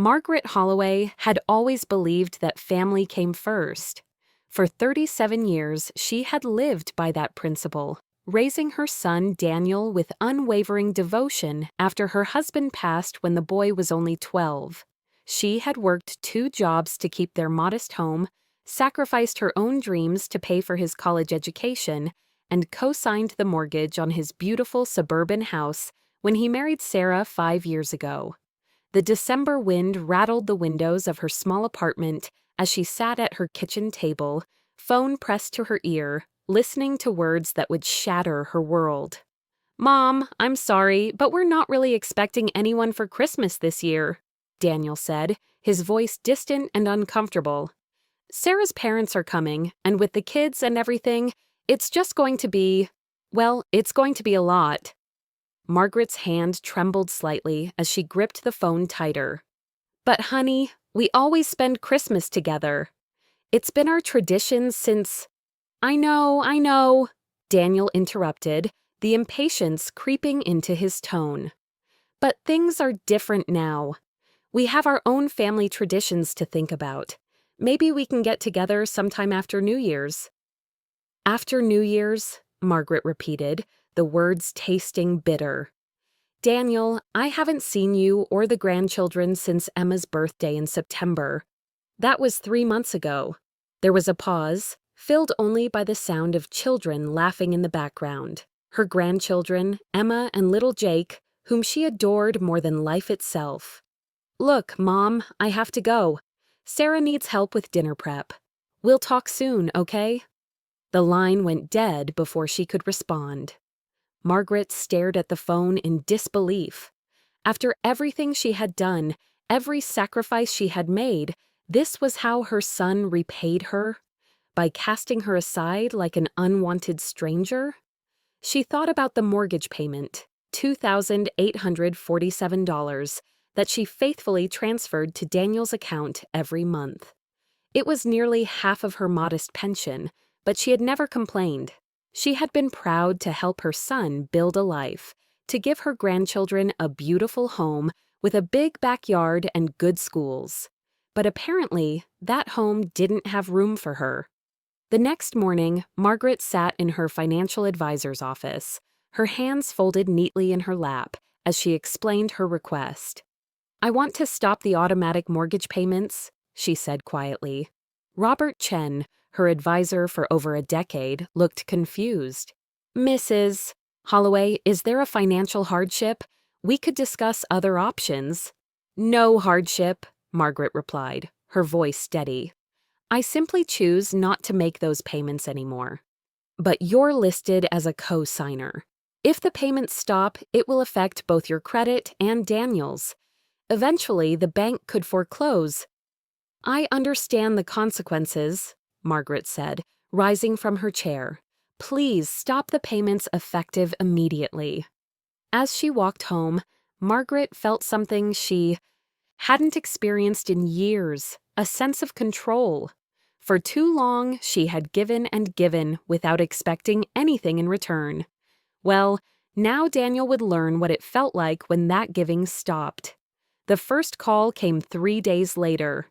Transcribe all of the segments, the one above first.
Margaret Holloway had always believed that family came first. For 37 years, she had lived by that principle, raising her son Daniel with unwavering devotion after her husband passed when the boy was only 12. She had worked 2 jobs to keep their modest home, sacrificed her own dreams to pay for his college education, and co-signed the mortgage on his beautiful suburban house when he married Sarah 5 years ago. The December wind rattled the windows of her small apartment as she sat at her kitchen table, phone pressed to her ear, listening to words that would shatter her world. "Mom, I'm sorry, but we're not really expecting anyone for Christmas this year," Daniel said, his voice distant and uncomfortable. "Sarah's parents are coming, and with the kids and everything, it's just going to be, well, it's going to be a lot." Margaret's hand trembled slightly as she gripped the phone tighter. "But honey, we always spend Christmas together. It's been our tradition since—" I know, Daniel interrupted, the impatience creeping into his tone. "But things are different now. We have our own family traditions to think about. Maybe we can get together sometime after New Year's." "After New Year's," Margaret repeated, the words tasting bitter. "Daniel, I haven't seen you or the grandchildren since Emma's birthday in September. That was 3 months ago." There was a pause, filled only by the sound of children laughing in the background. Her grandchildren, Emma and little Jake, whom she adored more than life itself. "Look, Mom, I have to go. Sarah needs help with dinner prep. We'll talk soon, okay?" The line went dead before she could respond. Margaret stared at the phone in disbelief. After everything she had done, every sacrifice she had made, this was how her son repaid her? By casting her aside like an unwanted stranger? She thought about the mortgage payment, $2,847, that she faithfully transferred to Daniel's account every month. It was nearly half of her modest pension, but she had never complained. She had been proud to help her son build a life, to give her grandchildren a beautiful home with a big backyard and good schools. But apparently, that home didn't have room for her. The next morning, Margaret sat in her financial advisor's office, her hands folded neatly in her lap, as she explained her request. "I want to stop the automatic mortgage payments," she said quietly. Robert Chen, her advisor for over a decade, looked confused. "Mrs. Holloway, is there a financial hardship? We could discuss other options." "No hardship," Margaret replied, her voice steady. "I simply choose not to make those payments anymore." "But you're listed as a co-signer. If the payments stop, it will affect both your credit and Daniel's. Eventually, the bank could foreclose." "I understand the consequences," Margaret said, rising from her chair. "Please stop the payments effective immediately." As she walked home, Margaret felt something she hadn't experienced in years, a sense of control. For too long, she had given and given without expecting anything in return. Well, now Daniel would learn what it felt like when that giving stopped. The first call came 3 days later.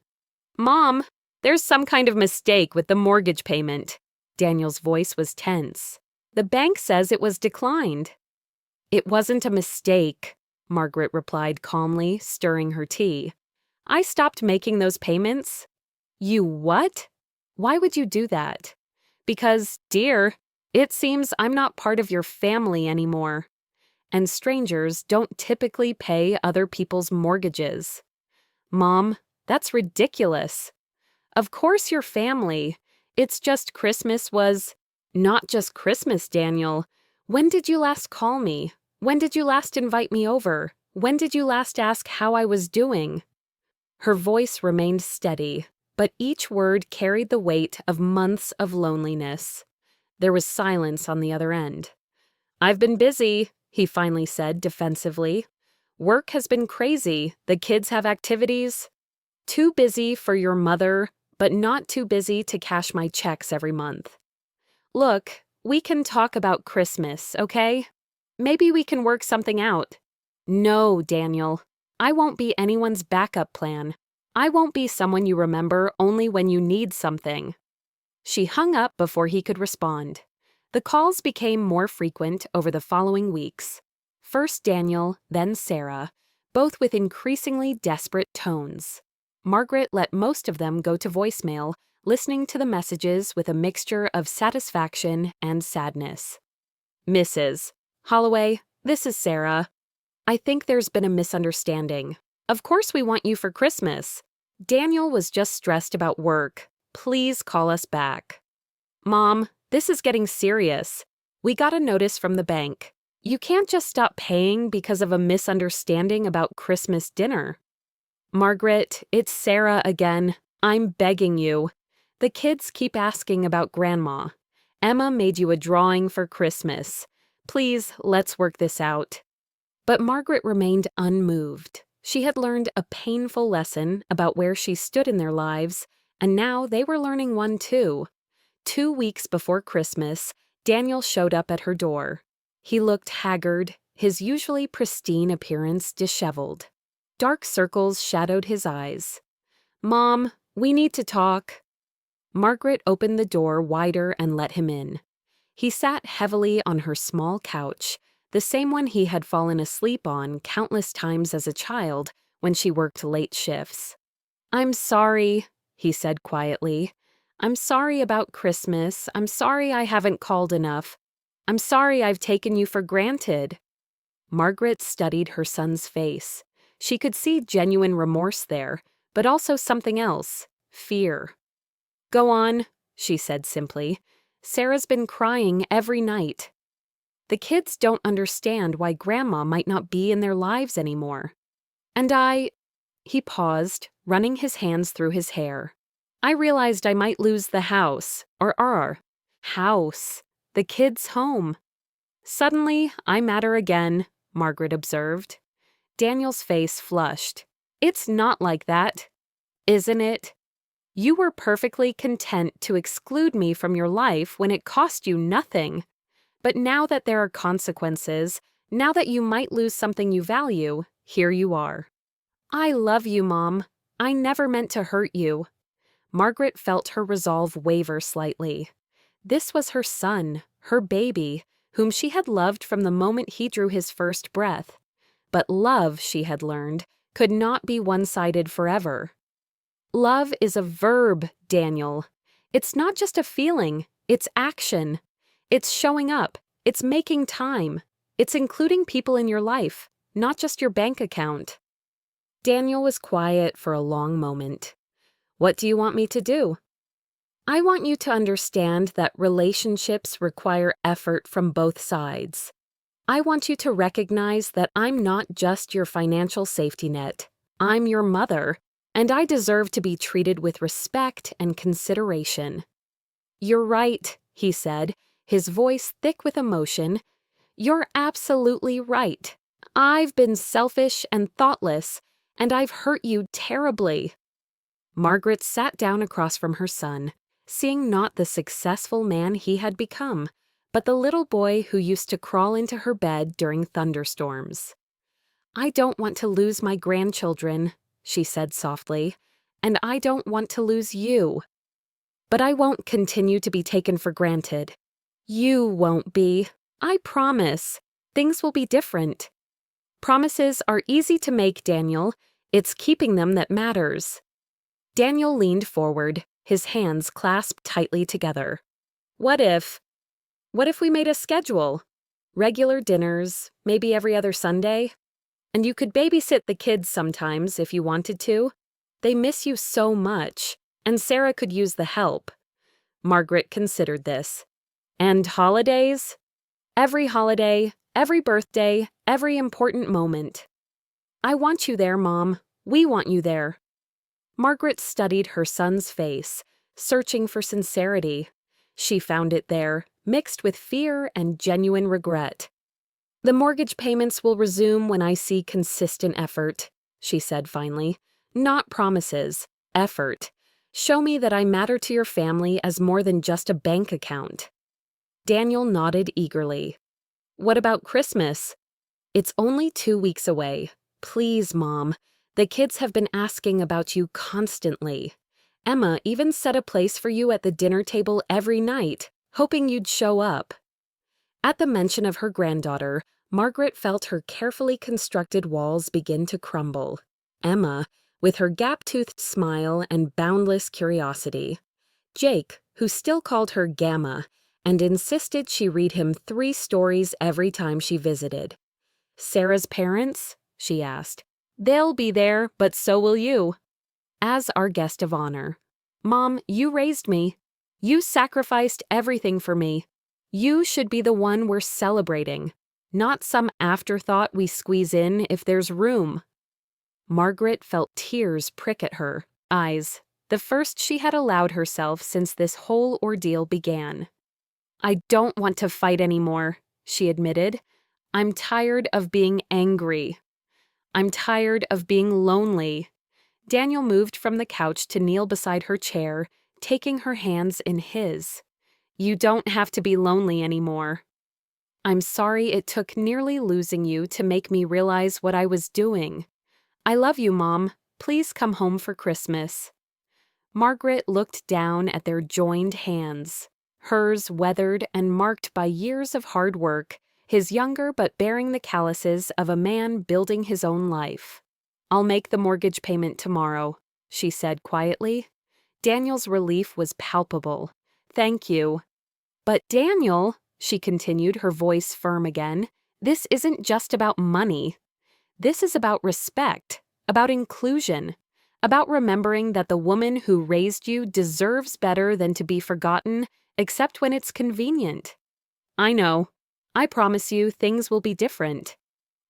"Mom, there's some kind of mistake with the mortgage payment." Daniel's voice was tense. "The bank says it was declined." "It wasn't a mistake," Margaret replied calmly, stirring her tea. "I stopped making those payments." "You what? Why would you do that?" "Because, dear, it seems I'm not part of your family anymore. And strangers don't typically pay other people's mortgages." "Mom, that's ridiculous. Of course you're family. It's just Christmas was—" "Not just Christmas, Daniel. When did you last call me? When did you last invite me over? When did you last ask how I was doing?" Her voice remained steady, but each word carried the weight of months of loneliness. There was silence on the other end. "I've been busy," he finally said defensively. "Work has been crazy. The kids have activities. Too busy for your mother, but not too busy to cash my checks every month. Look, we can talk about Christmas, okay? Maybe we can work something out." "No, Daniel." I won't be anyone's backup plan. I won't be someone you remember only when you need something." She hung up before he could respond. The calls became more frequent over the following weeks. First Daniel, then Sarah, both with increasingly desperate tones. Margaret let most of them go to voicemail, listening to the messages with a mixture of satisfaction and sadness. "Mrs. Holloway, this is Sarah. I think there's been a misunderstanding. Of course we want you for Christmas. Daniel was just stressed about work. Please call us back." "Mom, this is getting serious. We got a notice from the bank. You can't just stop paying because of a misunderstanding about Christmas dinner." "Margaret, it's Sarah again. I'm begging you. The kids keep asking about Grandma. Emma made you a drawing for Christmas. Please, let's work this out." But Margaret remained unmoved. She had learned a painful lesson about where she stood in their lives, and now they were learning one too. 2 weeks before Christmas, Daniel showed up at her door. He looked haggard, his usually pristine appearance disheveled. Dark circles shadowed his eyes. "Mom, we need to talk." Margaret opened the door wider and let him in. He sat heavily on her small couch, the same one he had fallen asleep on countless times as a child when she worked late shifts. "I'm sorry," he said quietly. "I'm sorry about Christmas. I'm sorry I haven't called enough. I'm sorry I've taken you for granted." Margaret studied her son's face. She could see genuine remorse there, but also something else, fear. "Go on," she said simply. "Sarah's been crying every night. The kids don't understand why Grandma might not be in their lives anymore. And He paused, running his hands through his hair. "I realized I might lose the house, or our house, the kids' home." "Suddenly, I matter again," Margaret observed. Daniel's face flushed. "It's not like that, isn't it? You were perfectly content to exclude me from your life when it cost you nothing. But now that there are consequences, now that you might lose something you value, here you are." "I love you, Mom. I never meant to hurt you." Margaret felt her resolve waver slightly. This was her son, her baby, whom she had loved from the moment he drew his first breath. But love, she had learned, could not be one-sided forever. Love is a verb, Daniel. It's not just a feeling, it's action. It's showing up, it's making time, it's including people in your life, not just your bank account. Daniel was quiet for a long moment. "What do you want me to do?" "I want you to understand that relationships require effort from both sides. I want you to recognize that I'm not just your financial safety net. I'm your mother, and I deserve to be treated with respect and consideration." "You're right," he said, his voice thick with emotion. "You're absolutely right. I've been selfish and thoughtless, and I've hurt you terribly." Margaret sat down across from her son, seeing not the successful man he had become, but the little boy who used to crawl into her bed during thunderstorms. "I don't want to lose my grandchildren," she said softly, "and I don't want to lose you. But I won't continue to be taken for granted. You won't be. I promise. Things will be different. Promises are easy to make, Daniel. It's keeping them that matters." Daniel leaned forward, his hands clasped tightly together. What if we made a schedule? Regular dinners, maybe every other Sunday? And you could babysit the kids sometimes if you wanted to. They miss you so much, and Sarah could use the help. Margaret considered this. "And holidays?" "Every holiday, every birthday, every important moment." "I want you there, Mom. We want you there." Margaret studied her son's face, searching for sincerity. She found it there, mixed with fear and genuine regret. "The mortgage payments will resume when I see consistent effort," she said finally. "Not promises, effort. Show me that I matter to your family as more than just a bank account." Daniel nodded eagerly. "What about Christmas?" "It's only 2 weeks away. Please, Mom. The kids have been asking about you constantly. Emma even set a place for you at the dinner table every night, hoping you'd show up." At the mention of her granddaughter, Margaret felt her carefully constructed walls begin to crumble. Emma, with her gap-toothed smile and boundless curiosity. Jake, who still called her Gamma, and insisted she read him 3 stories every time she visited. "Sarah's parents?" she asked. "They'll be there, but so will you. As our guest of honor. Mom, you raised me. You sacrificed everything for me. You should be the one we're celebrating, not some afterthought we squeeze in if there's room." Margaret felt tears prick at her eyes, the first she had allowed herself since this whole ordeal began. "I don't want to fight anymore," she admitted. "I'm tired of being angry. I'm tired of being lonely." Daniel moved from the couch to kneel beside her chair, taking her hands in his. "You don't have to be lonely anymore. I'm sorry it took nearly losing you to make me realize what I was doing. I love you, Mom. Please come home for Christmas." Margaret looked down at their joined hands, hers weathered and marked by years of hard work, his younger but bearing the calluses of a man building his own life. "I'll make the mortgage payment tomorrow," she said quietly. Daniel's relief was palpable. "Thank you." "But Daniel," she continued, her voice firm again, "this isn't just about money. This is about respect, about inclusion, about remembering that the woman who raised you deserves better than to be forgotten, except when it's convenient. I know. I promise you things will be different."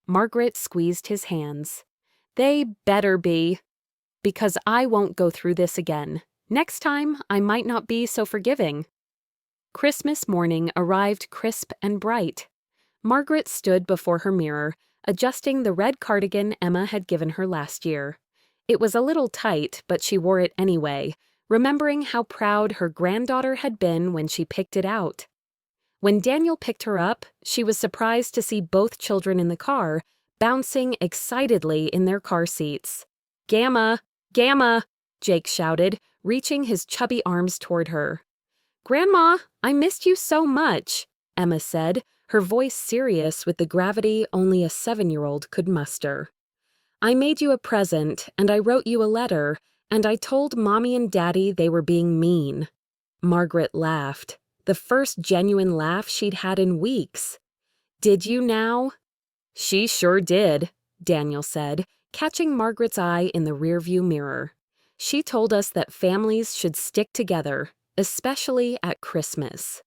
Margaret squeezed his hands. "They better be. Because I won't go through this again. Next time, I might not be so forgiving." Christmas morning arrived crisp and bright. Margaret stood before her mirror, adjusting the red cardigan Emma had given her last year. It was a little tight, but she wore it anyway, remembering how proud her granddaughter had been when she picked it out. When Daniel picked her up, she was surprised to see both children in the car, bouncing excitedly in their car seats. "Gamma! Gamma!" Jake shouted, reaching his chubby arms toward her. "Grandma, I missed you so much," Emma said, her voice serious with the gravity only a 7-year-old could muster. "I made you a present, and I wrote you a letter, and I told Mommy and Daddy they were being mean." Margaret laughed, the first genuine laugh she'd had in weeks. "Did you now?" "She sure did," Daniel said, catching Margaret's eye in the rearview mirror. "She told us that families should stick together, especially at Christmas."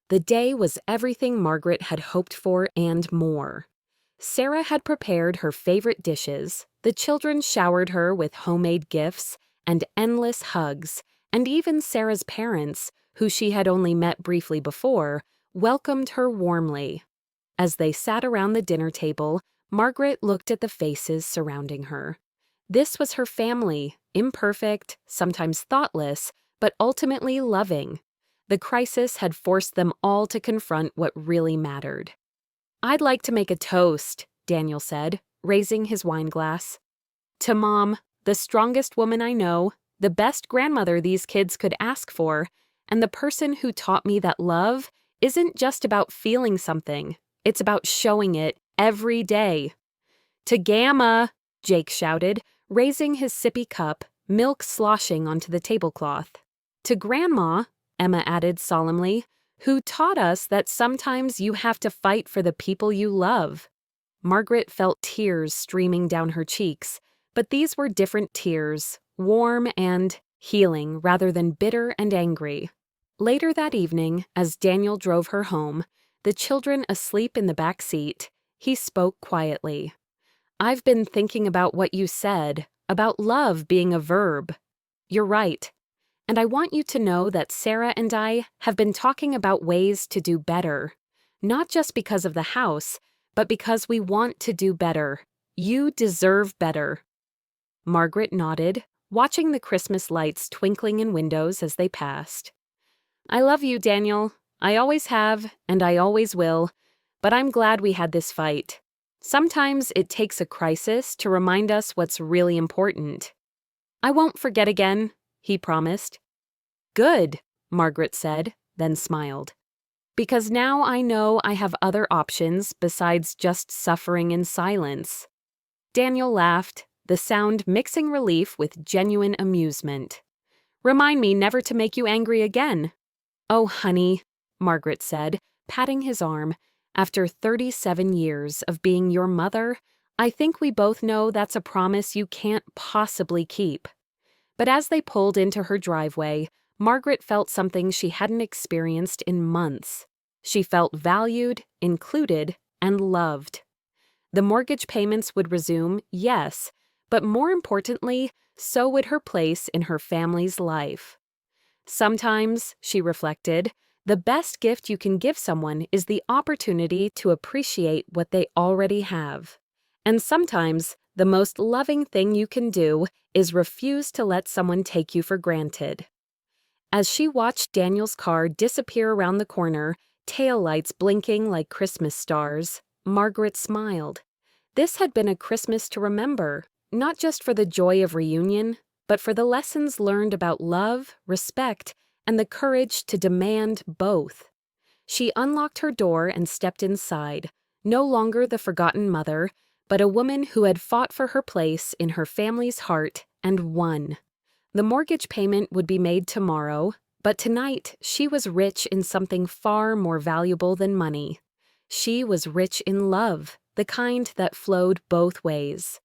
The day was everything Margaret had hoped for and more. Sarah had prepared her favorite dishes, the children showered her with homemade gifts and endless hugs, and even Sarah's parents, who she had only met briefly before, welcomed her warmly. As they sat around the dinner table, Margaret looked at the faces surrounding her. This was her family, imperfect, sometimes thoughtless, but ultimately loving. The crisis had forced them all to confront what really mattered. "I'd like to make a toast," Daniel said, raising his wine glass. "To Mom, the strongest woman I know, the best grandmother these kids could ask for, and the person who taught me that love isn't just about feeling something, it's about showing it every day." "To Gamma!" Jake shouted, raising his sippy cup, milk sloshing onto the tablecloth. "To Grandma," Emma added solemnly, "who taught us that sometimes you have to fight for the people you love." Margaret felt tears streaming down her cheeks, but these were different tears, warm and healing rather than bitter and angry. Later that evening, as Daniel drove her home, the children asleep in the back seat, he spoke quietly. "I've been thinking about what you said, about love being a verb. You're right. And I want you to know that Sarah and I have been talking about ways to do better. Not just because of the house, but because we want to do better. You deserve better." Margaret nodded, watching the Christmas lights twinkling in windows as they passed. "I love you, Daniel. I always have, and I always will. But I'm glad we had this fight. Sometimes it takes a crisis to remind us what's really important. I won't forget again, he promised. Good, Margaret said, then smiled. Because now I know I have other options besides just suffering in silence. Daniel laughed, the sound mixing relief with genuine amusement. Remind me never to make you angry again. Oh, honey, Margaret said, patting his arm. After 37 years of being your mother, I think we both know that's a promise you can't possibly keep. But as they pulled into her driveway, Margaret felt something she hadn't experienced in months. She felt valued, included, and loved. The mortgage payments would resume, yes, but more importantly, so would her place in her family's life. Sometimes, she reflected, the best gift you can give someone is the opportunity to appreciate what they already have. And sometimes, the most loving thing you can do is refuse to let someone take you for granted. As she watched Daniel's car disappear around the corner, taillights blinking like Christmas stars, Margaret smiled. This had been a Christmas to remember, not just for the joy of reunion, but for the lessons learned about love, respect, and the courage to demand both. She unlocked her door and stepped inside, no longer the forgotten mother, but a woman who had fought for her place in her family's heart and won. The mortgage payment would be made tomorrow, but tonight she was rich in something far more valuable than money. She was rich in love, the kind that flowed both ways.